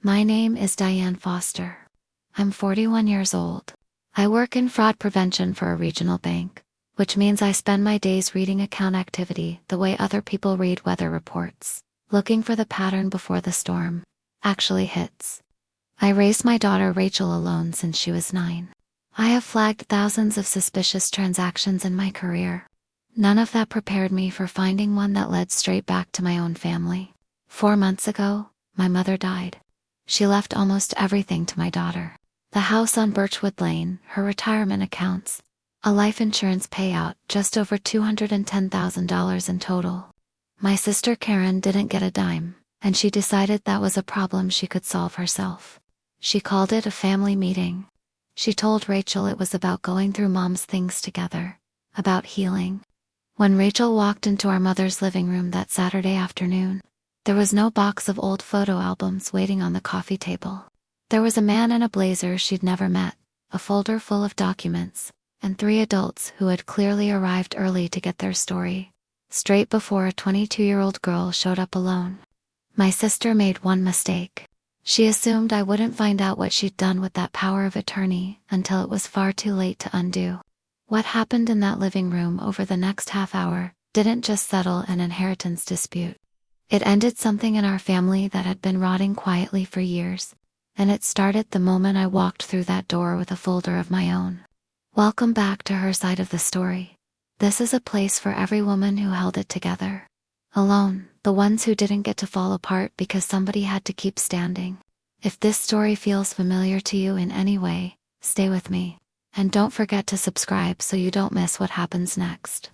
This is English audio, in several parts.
My name is Diane Foster. I'm 41 years old. I work in fraud prevention for a regional bank, which means I spend my days reading account activity the way other people read weather reports, looking for the pattern before the storm actually hits. I raised my daughter Rachel alone since she was 9. I have flagged thousands of suspicious transactions in my career. None of that prepared me for finding one that led straight back to my own family. 4 months ago, my mother died. She left almost everything to my daughter. The house on Birchwood Lane, her retirement accounts, a life insurance payout, just over $210,000 in total. My sister Karen didn't get a dime, and she decided that was a problem she could solve herself. She called it a family meeting. She told Rachel it was about going through Mom's things together, about healing. When Rachel walked into our mother's living room that Saturday afternoon, there was no box of old photo albums waiting on the coffee table. There was a man in a blazer she'd never met, a folder full of documents, and 3 adults who had clearly arrived early to get their story straight before a 22-year-old girl showed up alone. My sister made one mistake. She assumed I wouldn't find out what she'd done with that power of attorney until it was far too late to undo. What happened in that living room over the next half hour didn't just settle an inheritance dispute. It ended something in our family that had been rotting quietly for years, and it started the moment I walked through that door with a folder of my own. Welcome back to her side of the story. This is a place for every woman who held it together. Alone, the ones who didn't get to fall apart because somebody had to keep standing. If this story feels familiar to you in any way, stay with me. And don't forget to subscribe so you don't miss what happens next.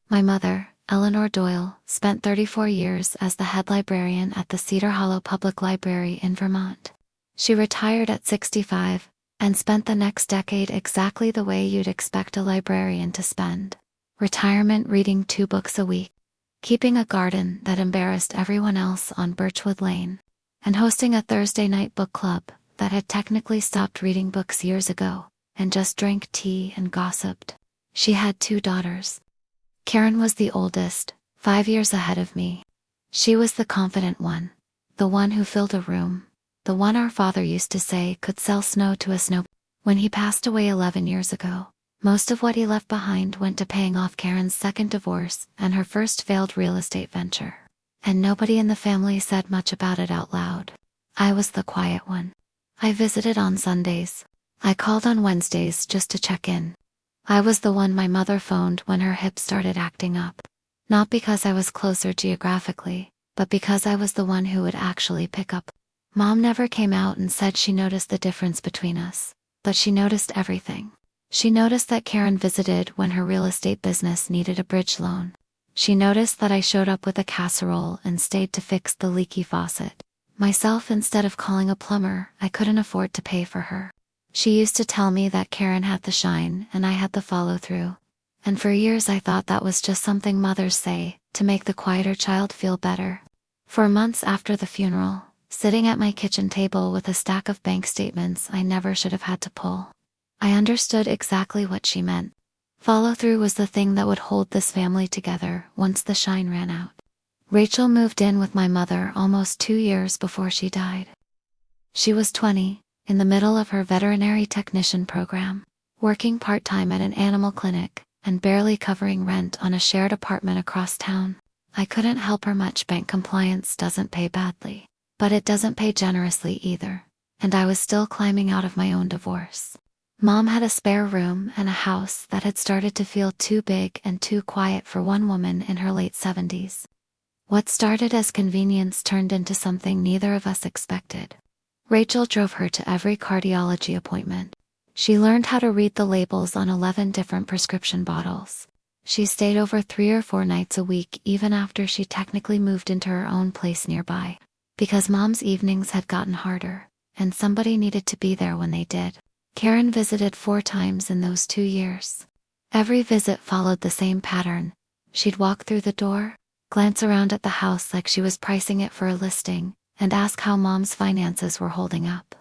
My mother, Eleanor Doyle, spent 34 years as the head librarian at the Cedar Hollow Public Library in Vermont. She retired at 65 and spent the next decade exactly the way you'd expect a librarian to spend. Retirement reading 2 books a week, keeping a garden that embarrassed everyone else on Birchwood Lane, and hosting a Thursday night book club that had technically stopped reading books years ago and just drank tea and gossiped. She had 2 daughters. Karen was the oldest, 5 years ahead of me. She was the confident one, the one who filled a room, the one our father used to say could sell snow to a snow. When he passed away 11 years ago, most of what he left behind went to paying off Karen's second divorce and her first failed real estate venture. And nobody in the family said much about it out loud. I was the quiet one. I visited on Sundays. I called on Wednesdays just to check in. I was the one my mother phoned when her hip started acting up. Not because I was closer geographically, but because I was the one who would actually pick up. Mom never came out and said she noticed the difference between us, but she noticed everything. She noticed that Karen visited when her real estate business needed a bridge loan. She noticed that I showed up with a casserole and stayed to fix the leaky faucet. Myself, instead of calling a plumber I couldn't afford to pay for her. She used to tell me that Karen had the shine and I had the follow through. And for years I thought that was just something mothers say to make the quieter child feel better. For months after the funeral, sitting at my kitchen table with a stack of bank statements I never should have had to pull, I understood exactly what she meant. Follow through was the thing that would hold this family together once the shine ran out. Rachel moved in with my mother almost 2 years before she died. She was 20, in the middle of her veterinary technician program, working part-time at an animal clinic, and barely covering rent on a shared apartment across town. I couldn't help her much. Bank compliance doesn't pay badly, but it doesn't pay generously either, and I was still climbing out of my own divorce. Mom had a spare room and a house that had started to feel too big and too quiet for one woman in her late 70s. What started as convenience turned into something neither of us expected. Rachel drove her to every cardiology appointment. She learned how to read the labels on 11 different prescription bottles. She stayed over 3 or 4 nights a week even after she technically moved into her own place nearby, because Mom's evenings had gotten harder, and somebody needed to be there when they did. Karen visited 4 times in those 2 years. Every visit followed the same pattern. She'd walk through the door, glance around at the house like she was pricing it for a listing, and ask how Mom's finances were holding up.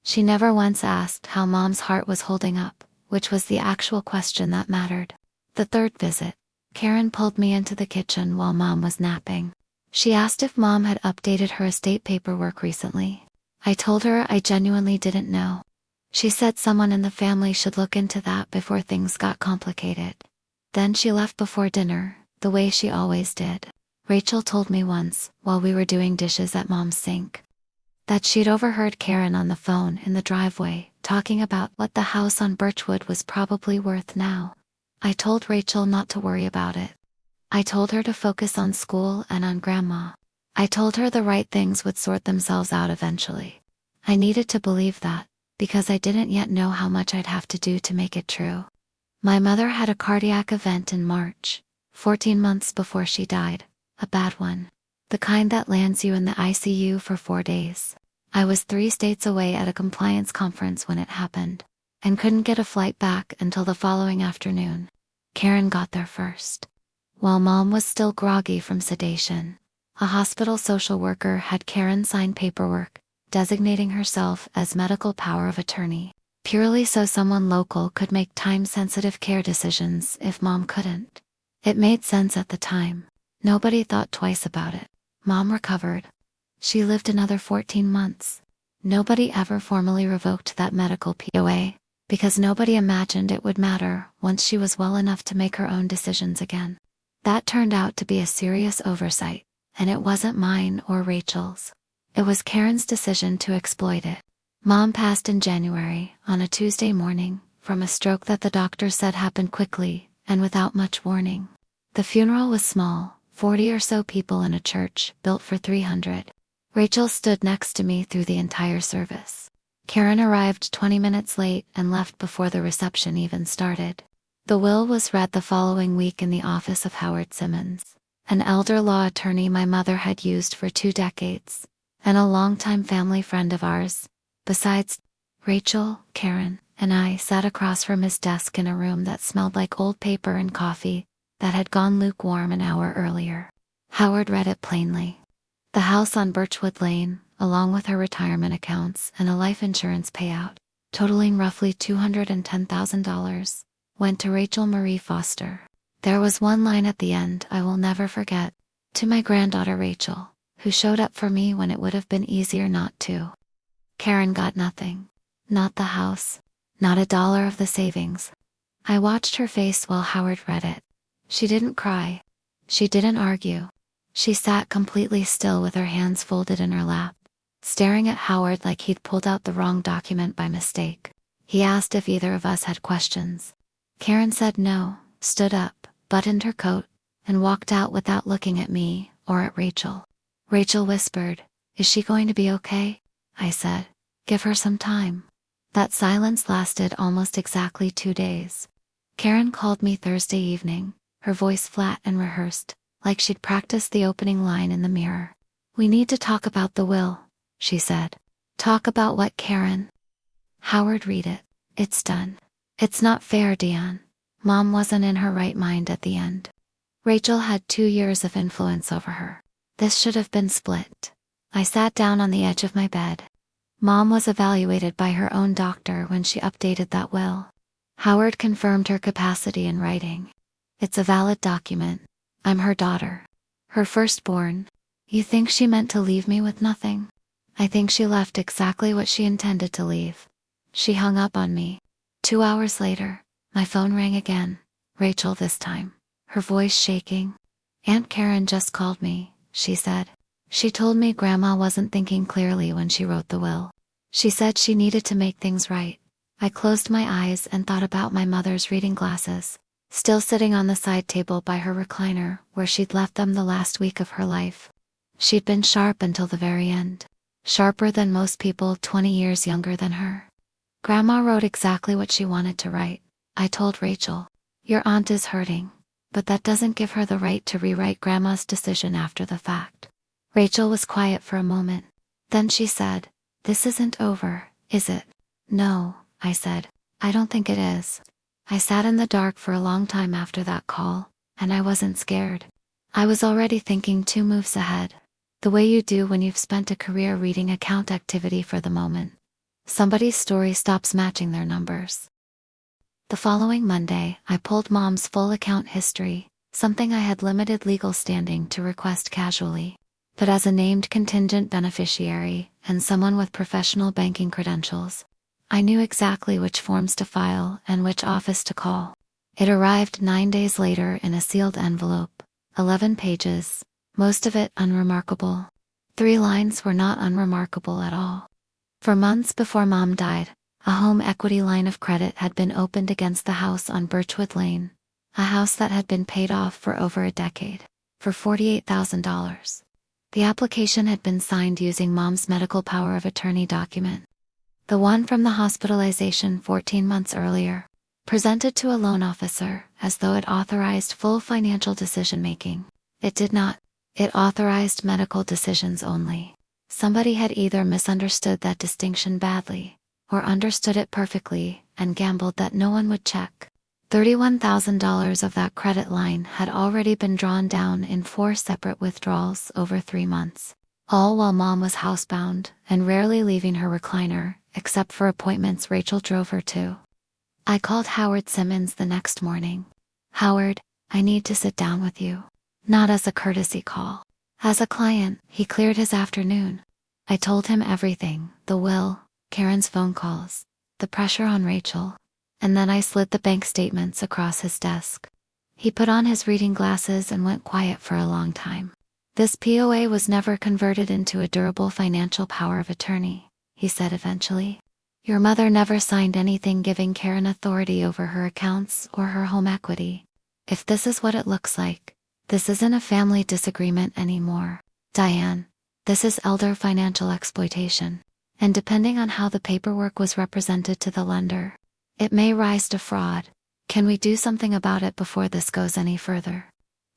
She never once asked how Mom's heart was holding up, which was the actual question that mattered. The 3rd visit, Karen pulled me into the kitchen while Mom was napping. She asked if Mom had updated her estate paperwork recently. I told her I genuinely didn't know. She said someone in the family should look into that before things got complicated. Then she left before dinner, the way she always did. Rachel told me once, while we were doing dishes at Mom's sink, that she'd overheard Karen on the phone in the driveway, talking about what the house on Birchwood was probably worth now. I told Rachel not to worry about it. I told her to focus on school and on Grandma. I told her the right things would sort themselves out eventually. I needed to believe that, because I didn't yet know how much I'd have to do to make it true. My mother had a cardiac event in March, 14 months before she died, a bad one. The kind that lands you in the ICU for 4 days. I was 3 states away at a compliance conference when it happened, and couldn't get a flight back until the following afternoon. Karen got there first. While Mom was still groggy from sedation, a hospital social worker had Karen sign paperwork, designating herself as medical power of attorney, purely so someone local could make time-sensitive care decisions if Mom couldn't. It made sense at the time. Nobody thought twice about it. Mom recovered. She lived another 14 months. Nobody ever formally revoked that medical POA, because nobody imagined it would matter once she was well enough to make her own decisions again. That turned out to be a serious oversight, and it wasn't mine or Rachel's. It was Karen's decision to exploit it. Mom passed in January, on a Tuesday morning, from a stroke that the doctor said happened quickly and without much warning. The funeral was small, 40 or so people in a church built for 300. Rachel stood next to me through the entire service. Karen arrived 20 minutes late and left before the reception even started. The will was read the following week in the office of Howard Simmons, an elder law attorney my mother had used for 2 decades, and a longtime family friend of ours. Besides, Rachel, Karen, and I sat across from his desk in a room that smelled like old paper and coffee that had gone lukewarm an hour earlier. Howard read it plainly. The house on Birchwood Lane, along with her retirement accounts and a life insurance payout, totaling roughly $210,000, went to Rachel Marie Foster. There was one line at the end I will never forget. To my granddaughter Rachel, who showed up for me when it would have been easier not to. Karen got nothing. Not the house. Not $1 of the savings. I watched her face while Howard read it. She didn't cry. She didn't argue. She sat completely still with her hands folded in her lap, staring at Howard like he'd pulled out the wrong document by mistake. He asked if either of us had questions. Karen said no, stood up, buttoned her coat, and walked out without looking at me or at Rachel. Rachel whispered, "Is she going to be okay?" I said, "Give her some time." That silence lasted almost exactly 2 days. Karen called me Thursday evening, her voice flat and rehearsed, like she'd practiced the opening line in the mirror. "We need to talk about the will," she said. "Talk about what, Karen?" "Howard, read it. It's done. It's not fair, Dion." Mom wasn't in her right mind at the end. Rachel had 2 years of influence over her. This should have been split. I sat down on the edge of my bed. Mom was evaluated by her own doctor when she updated that will. Howard confirmed her capacity in writing. It's a valid document. I'm her daughter. Her firstborn. You think she meant to leave me with nothing? I think she left exactly what she intended to leave. She hung up on me. 2 hours later, my phone rang again. Rachel this time, her voice shaking. "Aunt Karen just called me," she said. "She told me Grandma wasn't thinking clearly when she wrote the will. She said she needed to make things right." I closed my eyes and thought about my mother's reading glasses, still sitting on the side table by her recliner where she'd left them the last week of her life. She'd been sharp until the very end. Sharper than most people 20 years younger than her. Grandma wrote exactly what she wanted to write. I told Rachel, "Your aunt is hurting, but that doesn't give her the right to rewrite Grandma's decision after the fact." Rachel was quiet for a moment. Then she said, "This isn't over, is it?" "No," I said. "I don't think it is." I sat in the dark for a long time after that call, and I wasn't scared. I was already thinking 2 moves ahead. The way you do when you've spent a career reading account activity for the moment. Somebody's story stops matching their numbers. The following Monday, I pulled Mom's full account history, something I had limited legal standing to request casually. but as a named contingent beneficiary and someone with professional banking credentials. I knew exactly which forms to file and which office to call. It arrived 9 days later in a sealed envelope, 11 pages, most of it unremarkable. 3 lines were not unremarkable at all. For months before Mom died, a home equity line of credit had been opened against the house on Birchwood Lane, a house that had been paid off for over a decade, for $48,000. The application had been signed using Mom's medical power of attorney document. The one from the hospitalization 14 months earlier, presented to a loan officer as though it authorized full financial decision-making. It did not. It authorized medical decisions only. Somebody had either misunderstood that distinction badly, or understood it perfectly and gambled that no one would check. $31,000 of that credit line had already been drawn down in 4 separate withdrawals over 3 months. All while Mom was housebound and rarely leaving her recliner, except for appointments Rachel drove her to. I called Howard Simmons the next morning. "Howard, I need to sit down with you." Not as a courtesy call. As a client, he cleared his afternoon. I told him everything, the will, Karen's phone calls, the pressure on Rachel, and then I slid the bank statements across his desk. He put on his reading glasses and went quiet for a long time. "This POA was never converted into a durable financial power of attorney," he said eventually. "Your mother never signed anything giving Karen authority over her accounts or her home equity. If this is what it looks like, this isn't a family disagreement anymore, Diane. This is elder financial exploitation. And depending on how the paperwork was represented to the lender, it may rise to fraud. Can we do something about it before this goes any further?"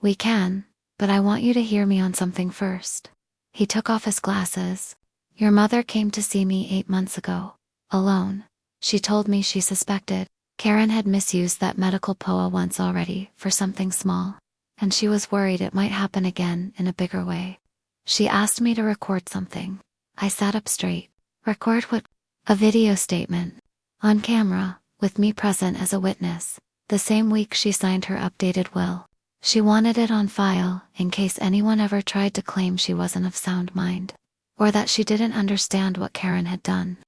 "We can, but I want you to hear me on something first." He took off his glasses. "Your mother came to see me 8 months ago, alone. She told me she suspected Karen had misused that medical POA once already for something small, and she was worried it might happen again in a bigger way. She asked me to record something." I sat up straight. "Record what?" "A video statement. On camera, with me present as a witness, the same week she signed her updated will. She wanted it on file in case anyone ever tried to claim she wasn't of sound mind, or that she didn't understand what Karen had done.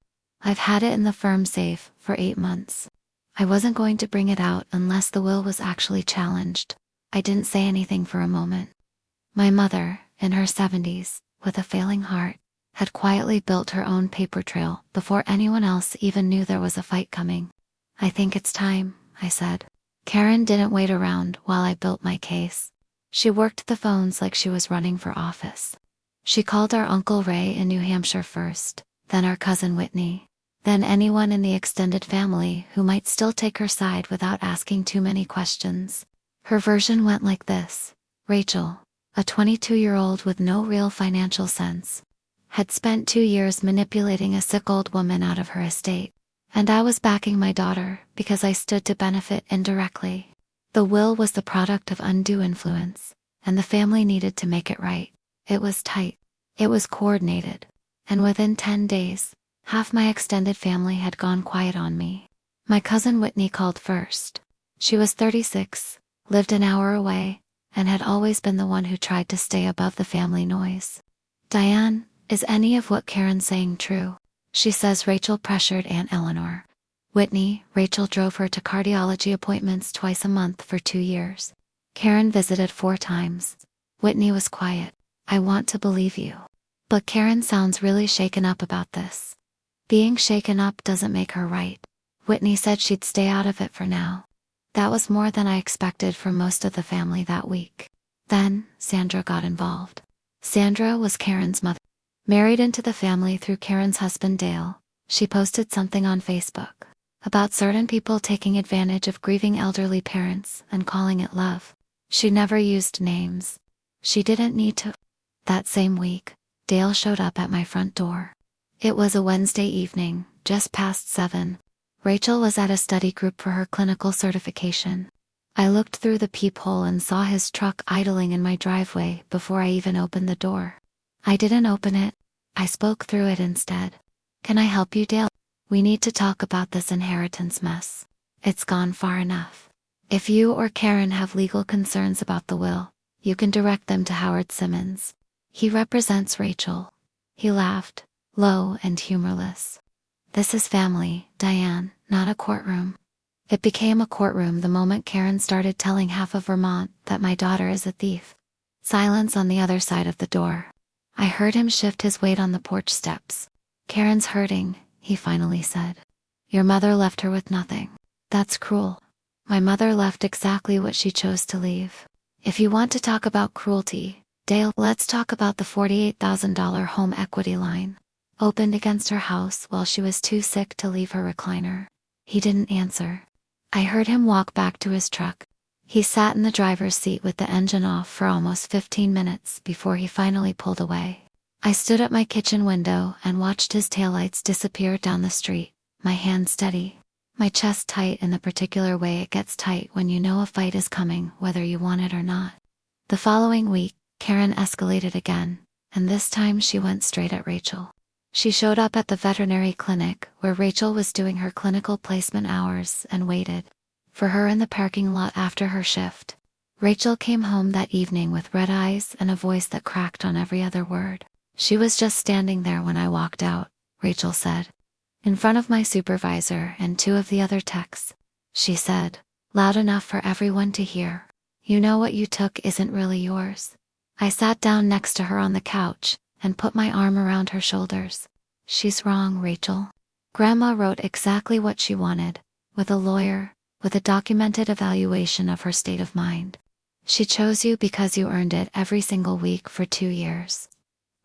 I've had it in the firm safe for 8 months. I wasn't going to bring it out unless the will was actually challenged." I didn't say anything for a moment. My mother, in her 70s, with a failing heart, had quietly built her own paper trail before anyone else even knew there was a fight coming. "I think it's time," I said. Karen didn't wait around while I built my case. She worked the phones like she was running for office. She called our Uncle Ray in New Hampshire first, then our cousin Whitney, then anyone in the extended family who might still take her side without asking too many questions. Her version went like this: Rachel, a 22-year-old with no real financial sense, had spent 2 years manipulating a sick old woman out of her estate, and I was backing my daughter because I stood to benefit indirectly. The will was the product of undue influence, and the family needed to make it right. It was tight. It was coordinated. And within 10 days, half my extended family had gone quiet on me. My cousin Whitney called first. She was 36, lived an hour away, and had always been the one who tried to stay above the family noise. "Diane, is any of what Karen's saying true?" She says Rachel pressured Aunt Eleanor. Whitney, Rachel drove her to cardiology appointments twice a month for 2 years. Karen visited 4 times. Whitney was quiet. "I want to believe you. But Karen sounds really shaken up about this." "Being shaken up doesn't make her right." Whitney said she'd stay out of it for now. That was more than I expected from most of the family that week. Then, Sandra got involved. Sandra was Karen's mother. Married into the family through Karen's husband Dale, she posted something on Facebook about certain people taking advantage of grieving elderly parents and calling it love. She never used names. She didn't need to. That same week, Dale showed up at my front door. It was a Wednesday evening, just past 7. Rachel was at a study group for her clinical certification. I looked through the peephole and saw his truck idling in my driveway before I even opened the door. I didn't open it. I spoke through it instead. "Can I help you, Dale? We need to talk about this inheritance mess. It's gone far enough. If you or Karen have legal concerns about the will, you can direct them to Howard Simmons. He represents Rachel. He laughed, low and humorless. This is family, Diane, not a courtroom. It became a courtroom the moment Karen started telling half of Vermont that my daughter is a thief. Silence on the other side of the door. I heard him shift his weight on the porch steps. Karen's hurting, he finally said. Your mother left her with nothing. That's cruel. My mother left exactly what she chose to leave. If you want to talk about cruelty, Dale, let's talk about the $48,000 home equity line, opened against her house while she was too sick to leave her recliner. He didn't answer. I heard him walk back to his truck. He sat in the driver's seat with the engine off for almost 15 minutes before he finally pulled away. I stood at my kitchen window and watched his taillights disappear down the street, my hand steady, my chest tight in the particular way it gets tight when you know a fight is coming whether you want it or not. The following week, Karen escalated again, and this time she went straight at Rachel. She showed up at the veterinary clinic where Rachel was doing her clinical placement hours and waited for her in the parking lot after her shift. Rachel came home that evening with red eyes and a voice that cracked on every other word. She was just standing there when I walked out, Rachel said. In front of my supervisor and two of the other techs. She said, loud enough for everyone to hear. You know what you took isn't really yours. I sat down next to her on the couch and put my arm around her shoulders. She's wrong, Rachel. Grandma wrote exactly what she wanted, with a lawyer, with a documented evaluation of her state of mind. She chose you because you earned it every single week for 2 years.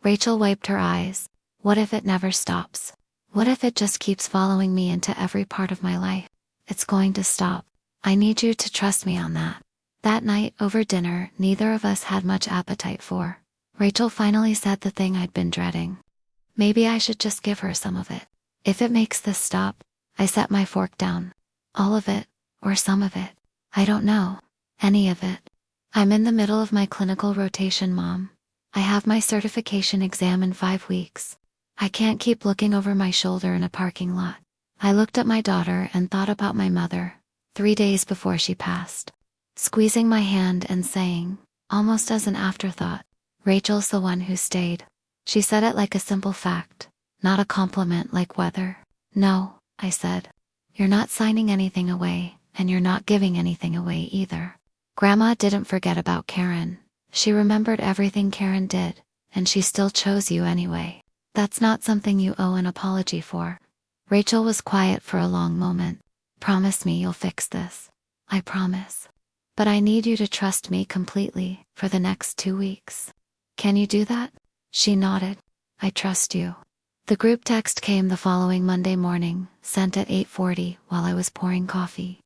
Rachel wiped her eyes. What if it never stops? What if it just keeps following me into every part of my life? It's going to stop. I need you to trust me on that. That night over dinner, neither of us had much appetite for. Rachel finally said the thing I'd been dreading. Maybe I should just give her some of it. If it makes this stop. I set my fork down. All of it, or some of it. I don't know. Any of it. I'm in the middle of my clinical rotation, Mom. I have my certification exam in 5 weeks. I can't keep looking over my shoulder in a parking lot. I looked at my daughter and thought about my mother, 3 days before she passed. Squeezing my hand and saying, almost as an afterthought, Rachel's the one who stayed. She said it like a simple fact, not a compliment like weather. No, I said. You're not signing anything away, and you're not giving anything away either. Grandma didn't forget about Karen. She remembered everything Karen did, and she still chose you anyway. That's not something you owe an apology for. Rachel was quiet for a long moment. Promise me you'll fix this. I promise. But I need you to trust me completely for the next 2 weeks. Can you do that? She nodded. I trust you. The group text came the following Monday morning, sent at 8:40 while I was pouring coffee.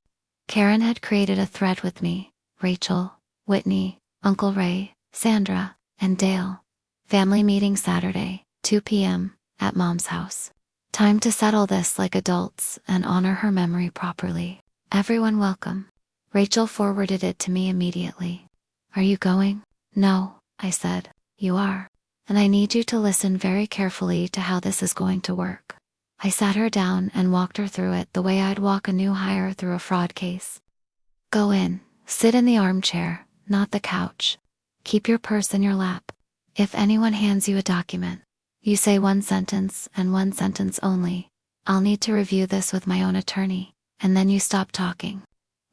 Karen had created a thread with me, Rachel, Whitney, Uncle Ray, Sandra, and Dale. Family meeting Saturday, 2 p.m., at Mom's house. Time to settle this like adults and honor her memory properly. Everyone welcome. Rachel forwarded it to me immediately. Are you going? No, I said. You are. And I need you to listen very carefully to how this is going to work. I sat her down and walked her through it the way I'd walk a new hire through a fraud case. Go in, sit in the armchair, not the couch. Keep your purse in your lap. If anyone hands you a document, you say 1 sentence and 1 sentence only. I'll need to review this with my own attorney, and then you stop talking.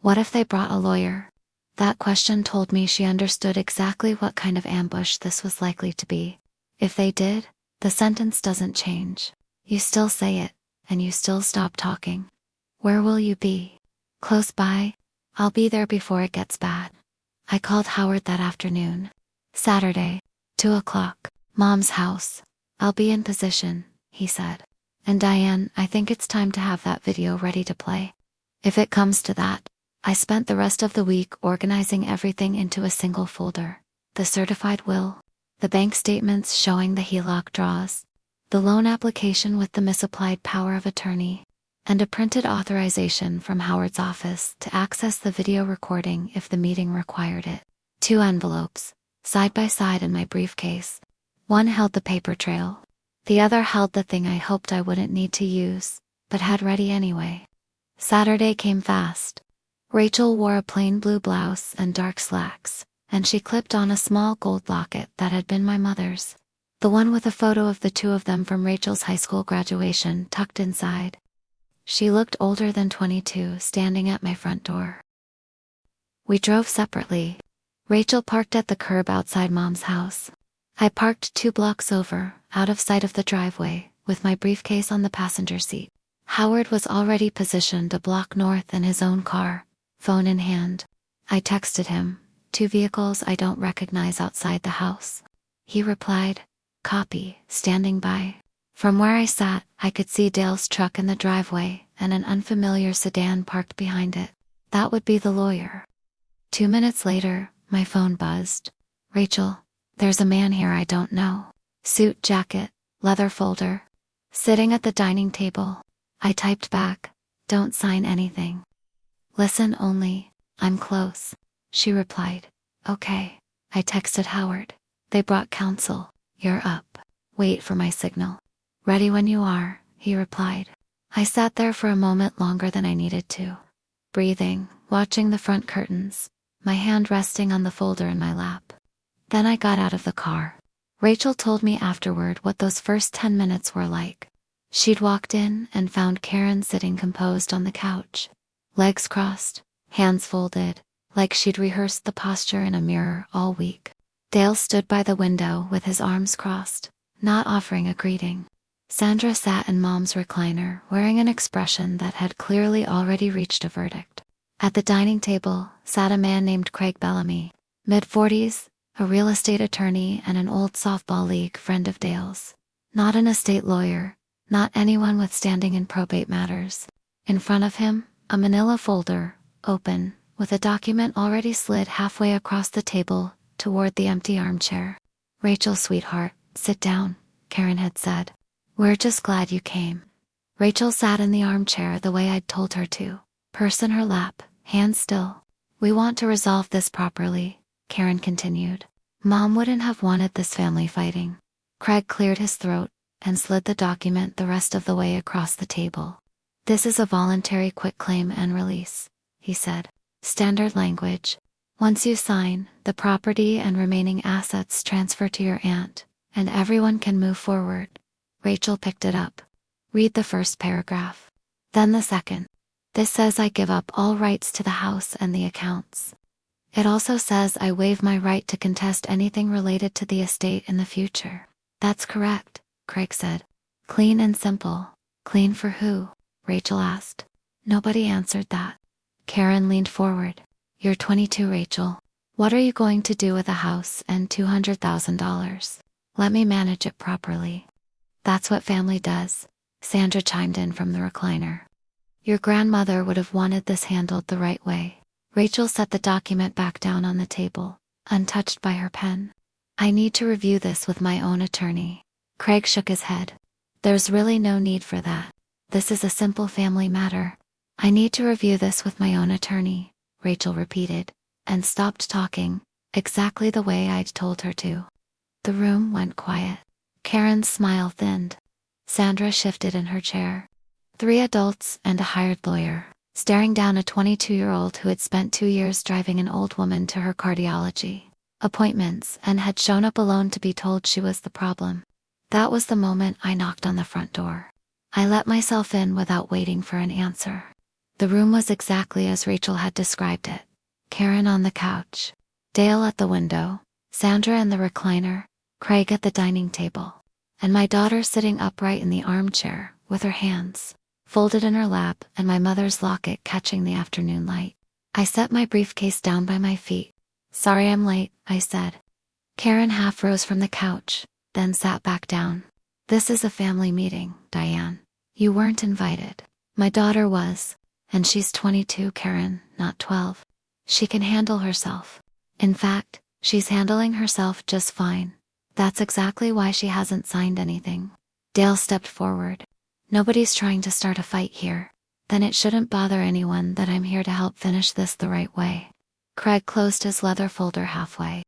What if they brought a lawyer? That question told me she understood exactly what kind of ambush this was likely to be. If they did, the sentence doesn't change. You still say it, and you still stop talking. Where will you be? Close by? I'll be there before it gets bad. I called Howard that afternoon. Saturday, 2 o'clock, Mom's house. I'll be in position, he said. And Diane, I think it's time to have that video ready to play. If it comes to that. I spent the rest of the week organizing everything into a single folder. The certified will, the bank statements showing the HELOC draws, the loan application with the misapplied power of attorney, and a printed authorization from Howard's office to access the video recording if the meeting required it. 2 envelopes, side by side in my briefcase. One held the paper trail. The other held the thing I hoped I wouldn't need to use, but had ready anyway. Saturday came fast. Rachel wore a plain blue blouse and dark slacks, and she clipped on a small gold locket that had been my mother's. The one with a photo of the two of them from Rachel's high school graduation tucked inside. She looked older than 22, standing at my front door. We drove separately. Rachel parked at the curb outside Mom's house. I parked 2 blocks over, out of sight of the driveway, with my briefcase on the passenger seat. Howard was already positioned a block north in his own car, phone in hand. I texted him, 2 vehicles I don't recognize outside the house. He replied, copy, standing by. From where I sat, I could see Dale's truck in the driveway and an unfamiliar sedan parked behind it. That would be the lawyer. 2 minutes later, my phone buzzed. Rachel, there's a man here I don't know. Suit, jacket, leather folder. Sitting at the dining table. I typed back, don't sign anything. Listen only, I'm close. She replied, okay. I texted Howard. They brought counsel. You're up. Wait for my signal. Ready when you are, he replied. I sat there for a moment longer than I needed to. Breathing, watching the front curtains, my hand resting on the folder in my lap. Then I got out of the car. Rachel told me afterward what those first 10 minutes were like. She'd walked in and found Karen sitting composed on the couch. Legs crossed, hands folded, like she'd rehearsed the posture in a mirror all week. Dale stood by the window with his arms crossed, not offering a greeting. Sandra sat in Mom's recliner, wearing an expression that had clearly already reached a verdict. At the dining table sat a man named Craig Bellamy, mid-40s, a real estate attorney and an old softball league friend of Dale's. Not an estate lawyer, not anyone with standing in probate matters. In front of him, a manila folder, open, with a document already slid halfway across the table toward the empty armchair. Rachel, sweetheart, sit down, Karen had said. We're just glad you came. Rachel sat in the armchair the way I'd told her to, purse in her lap, hands still. We want to resolve this properly, Karen continued. Mom wouldn't have wanted this family fighting. Craig cleared his throat and slid the document the rest of the way across the table. This is a voluntary quitclaim and release, he said. Standard language. Once you sign, the property and remaining assets transfer to your aunt, and everyone can move forward. Rachel picked it up. Read the first paragraph. Then the second. This says I give up all rights to the house and the accounts. It also says I waive my right to contest anything related to the estate in the future. That's correct, Craig said. Clean and simple. Clean for who? Rachel asked. Nobody answered that. Karen leaned forward. You're 22, Rachel. What are you going to do with a house and $200,000? Let me manage it properly. That's what family does, Sandra chimed in from the recliner. Your grandmother would have wanted this handled the right way. Rachel set the document back down on the table, untouched by her pen. I need to review this with my own attorney. Craig shook his head. There's really no need for that. This is a simple family matter. I need to review this with my own attorney, Rachel repeated, and stopped talking, exactly the way I'd told her to. The room went quiet. Karen's smile thinned. Sandra shifted in her chair. 3 adults and a hired lawyer, staring down a 22-year-old who had spent 2 years driving an old woman to her cardiology appointments and had shown up alone to be told she was the problem. That was the moment I knocked on the front door. I let myself in without waiting for an answer. The room was exactly as Rachel had described it. Karen on the couch, Dale at the window, Sandra in the recliner, Craig at the dining table, and my daughter sitting upright in the armchair, with her hands folded in her lap and my mother's locket catching the afternoon light. I set my briefcase down by my feet. Sorry I'm late, I said. Karen half rose from the couch, then sat back down. This is a family meeting, Diane. You weren't invited. My daughter was, and she's 22, Karen, not 12. She can handle herself. In fact, she's handling herself just fine. That's exactly why she hasn't signed anything. Dale stepped forward. Nobody's trying to start a fight here. Then it shouldn't bother anyone that I'm here to help finish this the right way. Craig closed his leather folder halfway.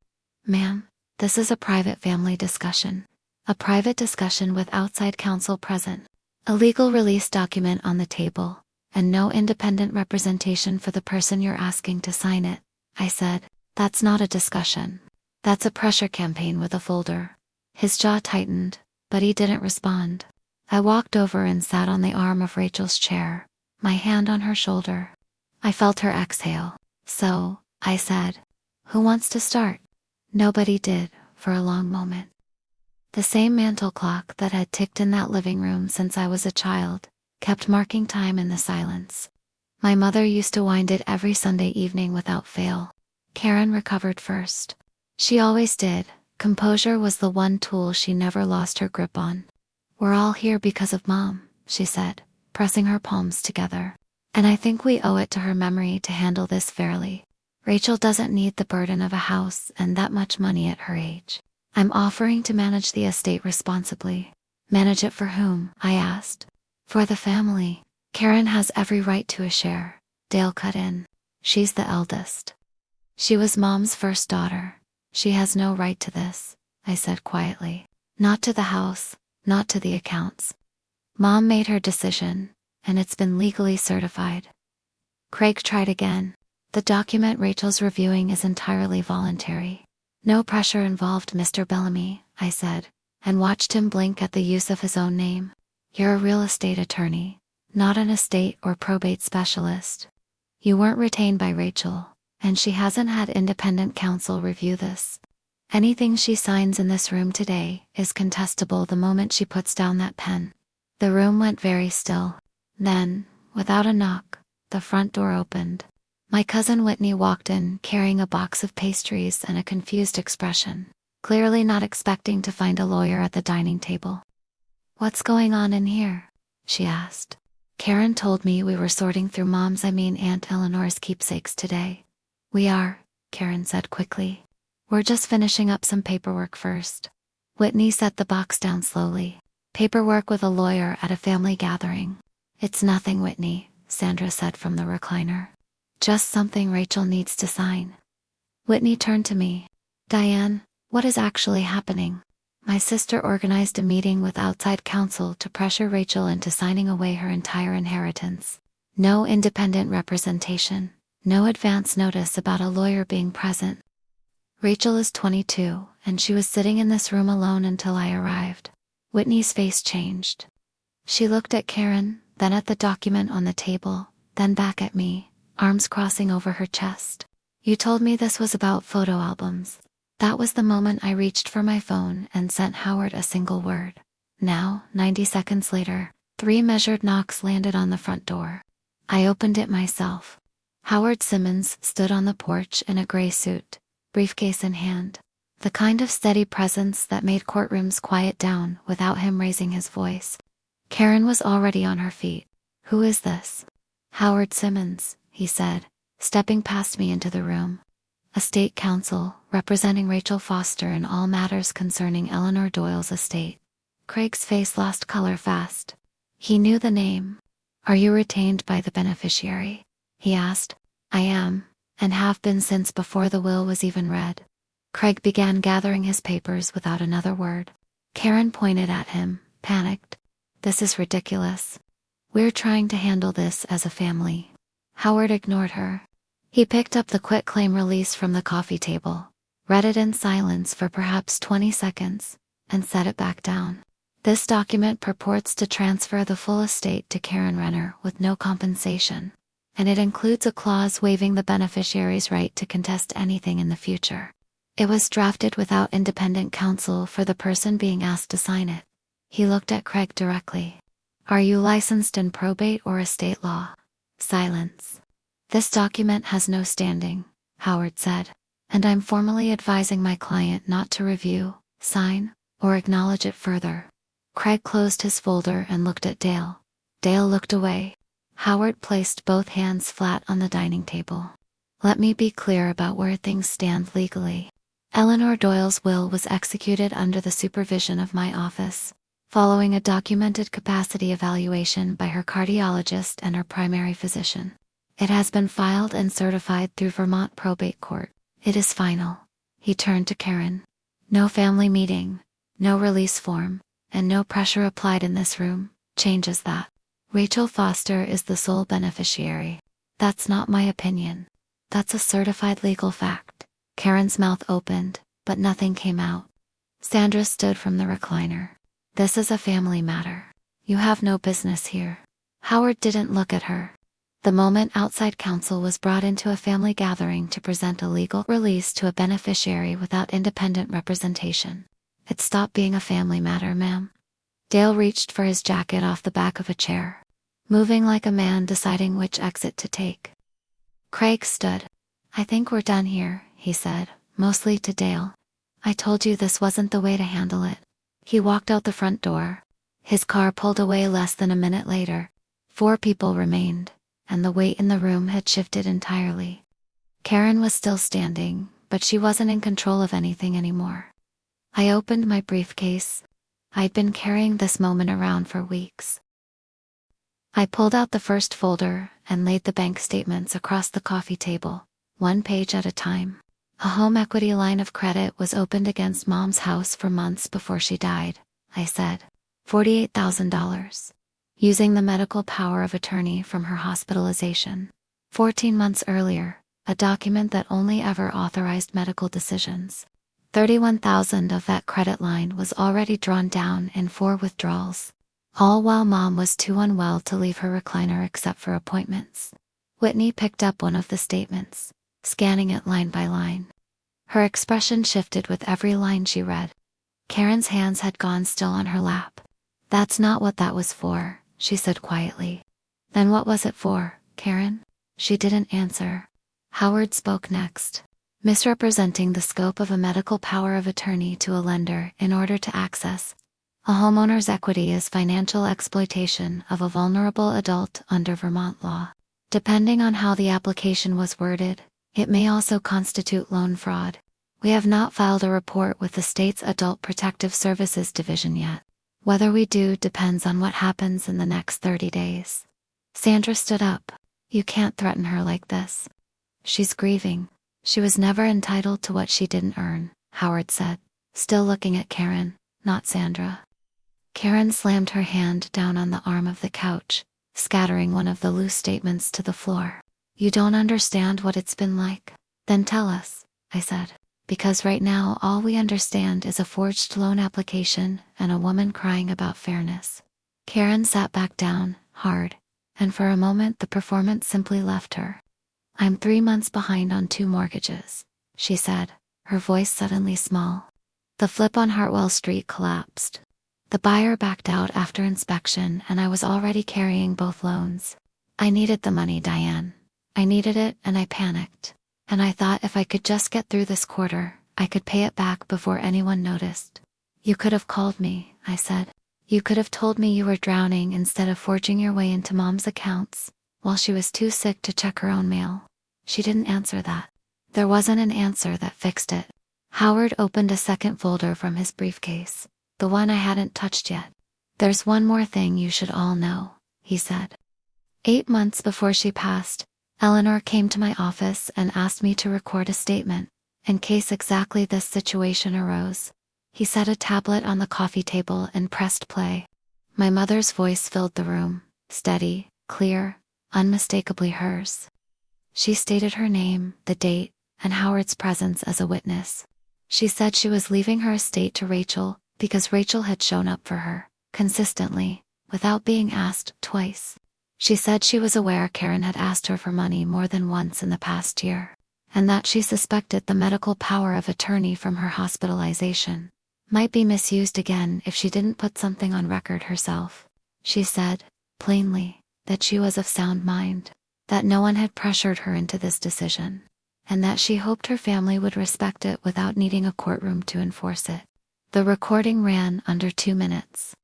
Ma'am, this is a private family discussion. A private discussion with outside counsel present. A legal release document on the table, and no independent representation for the person you're asking to sign it, I said. That's not a discussion. That's a pressure campaign with a folder. His jaw tightened, but he didn't respond. I walked over and sat on the arm of Rachel's chair, my hand on her shoulder. I felt her exhale. So, I said, who wants to start? Nobody did, for a long moment. The same mantel clock that had ticked in that living room since I was a child kept marking time in the silence. My mother used to wind it every Sunday evening without fail. Karen recovered first. She always did. Composure was the one tool she never lost her grip on. We're all here because of Mom, she said, pressing her palms together. And I think we owe it to her memory to handle this fairly. Rachel doesn't need the burden of a house and that much money at her age. I'm offering to manage the estate responsibly. Manage it for whom? I asked. For the family. Karen has every right to a share, Dale cut in. She's the eldest. She was Mom's first daughter. She has no right to this, I said quietly. Not to the house, not to the accounts. Mom made her decision, and it's been legally certified. Craig tried again. The document Rachel's reviewing is entirely voluntary. No pressure involved, Mr. Bellamy, I said, and watched him blink at the use of his own name. You're a real estate attorney, not an estate or probate specialist. You weren't retained by Rachel, and she hasn't had independent counsel review this. Anything she signs in this room today is contestable the moment she puts down that pen. The room went very still. Then, without a knock, the front door opened. My cousin Whitney walked in, carrying a box of pastries and a confused expression, clearly not expecting to find a lawyer at the dining table. What's going on in here? She asked. Karen told me we were sorting through Aunt Eleanor's keepsakes today. We are, Karen said quickly. We're just finishing up some paperwork first. Whitney set the box down slowly. Paperwork with a lawyer at a family gathering. It's nothing, Whitney, Sandra said from the recliner. Just something Rachel needs to sign. Whitney turned to me. Diane, what is actually happening? My sister organized a meeting with outside counsel to pressure Rachel into signing away her entire inheritance. No independent representation. No advance notice about a lawyer being present. Rachel is 22, and she was sitting in this room alone until I arrived. Whitney's face changed. She looked at Karen, then at the document on the table, then back at me, arms crossing over her chest. You told me this was about photo albums. That was the moment I reached for my phone and sent Howard a single word. Now, 90 seconds later, 3 measured knocks landed on the front door. I opened it myself. Howard Simmons stood on the porch in a gray suit, briefcase in hand. The kind of steady presence that made courtrooms quiet down without him raising his voice. Karen was already on her feet. Who is this? Howard Simmons, he said, stepping past me into the room. A state counsel, representing Rachel Foster in all matters concerning Eleanor Doyle's estate. Craig's face lost color fast. He knew the name. Are you retained by the beneficiary? He asked. I am, and have been since before the will was even read. Craig began gathering his papers without another word. Karen pointed at him, panicked. This is ridiculous. We're trying to handle this as a family. Howard ignored her. He picked up the quitclaim release from the coffee table, read it in silence for perhaps 20 seconds, and set it back down. This document purports to transfer the full estate to Karen Renner with no compensation, and it includes a clause waiving the beneficiary's right to contest anything in the future. It was drafted without independent counsel for the person being asked to sign it. He looked at Craig directly. Are you licensed in probate or estate law? Silence. This document has no standing, Howard said, and I'm formally advising my client not to review, sign, or acknowledge it further. Craig closed his folder and looked at Dale. Dale looked away. Howard placed both hands flat on the dining table. Let me be clear about where things stand legally. Eleanor Doyle's will was executed under the supervision of my office, following a documented capacity evaluation by her cardiologist and her primary physician. It has been filed and certified through Vermont Probate Court. It is final. He turned to Karen. No family meeting, no release form, and no pressure applied in this room changes that. Rachel Foster is the sole beneficiary. That's not my opinion. That's a certified legal fact. Karen's mouth opened, but nothing came out. Sandra stood from the recliner. "This is a family matter. You have no business here." Howard didn't look at her. The moment outside counsel was brought into a family gathering to present a legal release to a beneficiary without independent representation. It stopped being a family matter, ma'am. Dale reached for his jacket off the back of a chair, moving like a man deciding which exit to take. Craig stood. "I think we're done here," he said, mostly to Dale. "I told you this wasn't the way to handle it." He walked out the front door. His car pulled away less than a minute later. 4 people remained, and the weight in the room had shifted entirely. Karen was still standing, but she wasn't in control of anything anymore. I opened my briefcase. I'd been carrying this moment around for weeks. I pulled out the first folder and laid the bank statements across the coffee table, 1 page at a time. A home equity line of credit was opened against Mom's house for months before she died, I said. $48,000. Using the medical power of attorney from her hospitalization. 14 months earlier, a document that only ever authorized medical decisions. 31,000 of that credit line was already drawn down in 4 withdrawals. All while Mom was too unwell to leave her recliner except for appointments. Whitney picked up one of the statements, scanning it line by line. Her expression shifted with every line she read. Karen's hands had gone still on her lap. "That's not what that was for," she said quietly. "Then what was it for, Karen?" She didn't answer. Howard spoke next. "Misrepresenting the scope of a medical power of attorney to a lender in order to access a homeowner's equity is financial exploitation of a vulnerable adult under Vermont law. Depending on how the application was worded, it may also constitute loan fraud. We have not filed a report with the state's Adult Protective Services Division yet. Whether we do depends on what happens in the next 30 days. Sandra stood up. "You can't threaten her like this. She's grieving. She was never entitled to what she didn't earn," Howard said, still looking at Karen, not Sandra. Karen slammed her hand down on the arm of the couch, scattering one of the loose statements to the floor. "You don't understand what it's been like? Then tell us," I said. "Because right now all we understand is a forged loan application and a woman crying about fairness." Karen sat back down, hard, and for a moment the performance simply left her. "I'm 3 months behind on 2 mortgages," she said, her voice suddenly small. The flip on Hartwell Street collapsed. The buyer backed out after inspection and I was already carrying both loans. I needed the money, Diane. I needed it and I panicked. And I thought if I could just get through this quarter, I could pay it back before anyone noticed. "You could have called me," I said. "You could have told me you were drowning instead of forging your way into Mom's accounts, while she was too sick to check her own mail." She didn't answer that. There wasn't an answer that fixed it. Howard opened a second folder from his briefcase, the one I hadn't touched yet. "There's one more thing you should all know," he said. 8 months before she passed, Eleanor came to my office and asked me to record a statement, in case exactly this situation arose. He set a tablet on the coffee table and pressed play. My mother's voice filled the room, steady, clear, unmistakably hers. She stated her name, the date, and Howard's presence as a witness. She said she was leaving her estate to Rachel because Rachel had shown up for her, consistently, without being asked twice. She said she was aware Karen had asked her for money more than once in the past year, and that she suspected the medical power of attorney from her hospitalization might be misused again if she didn't put something on record herself. She said, plainly, that she was of sound mind, that no one had pressured her into this decision, and that she hoped her family would respect it without needing a courtroom to enforce it. The recording ran under 2 minutes.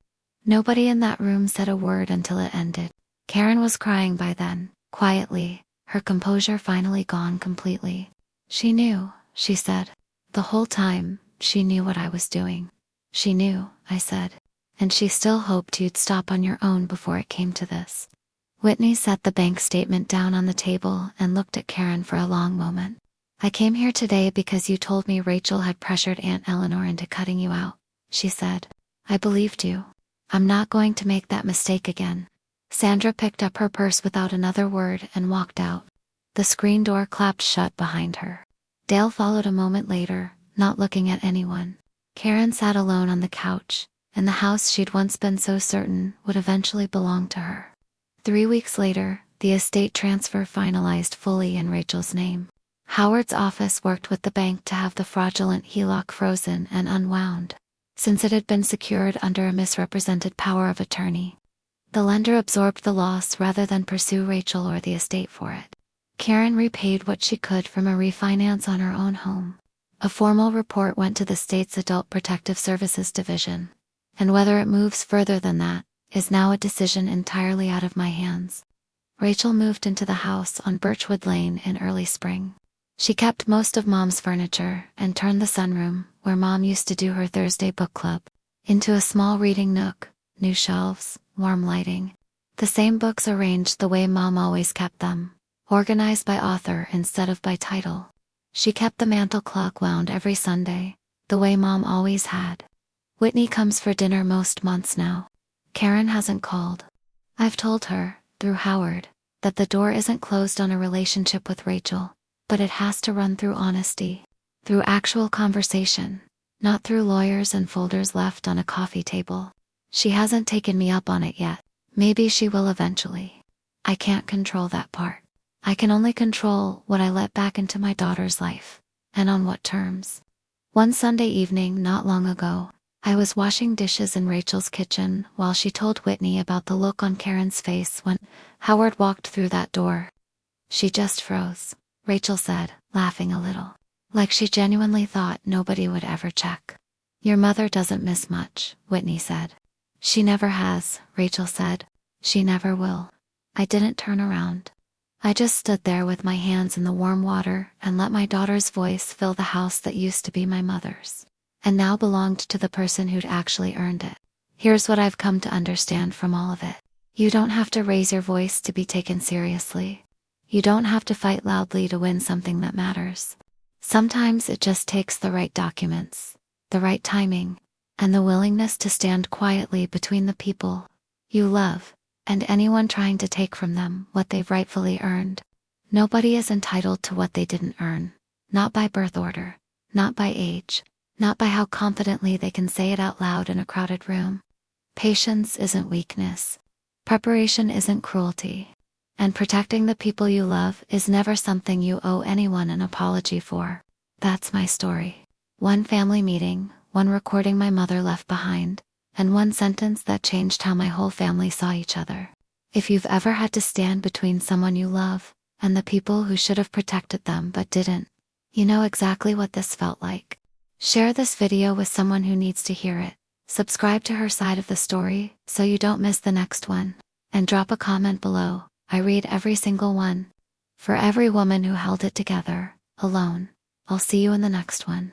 Nobody in that room said a word until it ended. Karen was crying by then, quietly, her composure finally gone completely. "She knew," she said. "The whole time, she knew what I was doing." "She knew," I said. "And she still hoped you'd stop on your own before it came to this." Whitney set the bank statement down on the table and looked at Karen for a long moment. "I came here today because you told me Rachel had pressured Aunt Eleanor into cutting you out," she said. "I believed you. I'm not going to make that mistake again." Sandra picked up her purse without another word and walked out. The screen door clapped shut behind her. Dale followed a moment later, not looking at anyone. Karen sat alone on the couch, in the house she'd once been so certain would eventually belong to her. 3 weeks later, the estate transfer finalized fully in Rachel's name. Howard's office worked with the bank to have the fraudulent HELOC frozen and unwound, since it had been secured under a misrepresented power of attorney. The lender absorbed the loss rather than pursue Rachel or the estate for it. Karen repaid what she could from a refinance on her own home. A formal report went to the state's Adult Protective Services Division, and whether it moves further than that is now a decision entirely out of my hands. Rachel moved into the house on Birchwood Lane in early spring. She kept most of Mom's furniture and turned the sunroom, where Mom used to do her Thursday book club, into a small reading nook, new shelves, warm lighting. The same books arranged the way Mom always kept them, organized by author instead of by title. She kept the mantel clock wound every Sunday, the way Mom always had. Whitney comes for dinner most months now. Karen hasn't called. I've told her, through Howard, that the door isn't closed on a relationship with Rachel, but it has to run through honesty, through actual conversation, not through lawyers and folders left on a coffee table. She hasn't taken me up on it yet. Maybe she will eventually. I can't control that part. I can only control what I let back into my daughter's life, and on what terms. One Sunday evening not long ago, I was washing dishes in Rachel's kitchen while she told Whitney about the look on Karen's face when Howard walked through that door. She just froze, Rachel said, laughing a little, like she genuinely thought nobody would ever check. Your mother doesn't miss much, Whitney said. She never has, Rachel said. She never will. I didn't turn around. I just stood there with my hands in the warm water and let my daughter's voice fill the house that used to be my mother's, and now belonged to the person who'd actually earned it. Here's what I've come to understand from all of it. You don't have to raise your voice to be taken seriously. You don't have to fight loudly to win something that matters. Sometimes it just takes the right documents, the right timing, and the willingness to stand quietly between the people you love and anyone trying to take from them what they've rightfully earned. Nobody is entitled to what they didn't earn, not by birth order, not by age, not by how confidently they can say it out loud in a crowded room. Patience isn't weakness. Preparation isn't cruelty. And protecting the people you love is never something you owe anyone an apology for. That's my story. One family meeting, one recording my mother left behind, and one sentence that changed how my whole family saw each other. If you've ever had to stand between someone you love and the people who should have protected them but didn't, you know exactly what this felt like. Share this video with someone who needs to hear it. Subscribe to her side of the story so you don't miss the next one. And drop a comment below. I read every single one. For every woman who held it together, alone. I'll see you in the next one.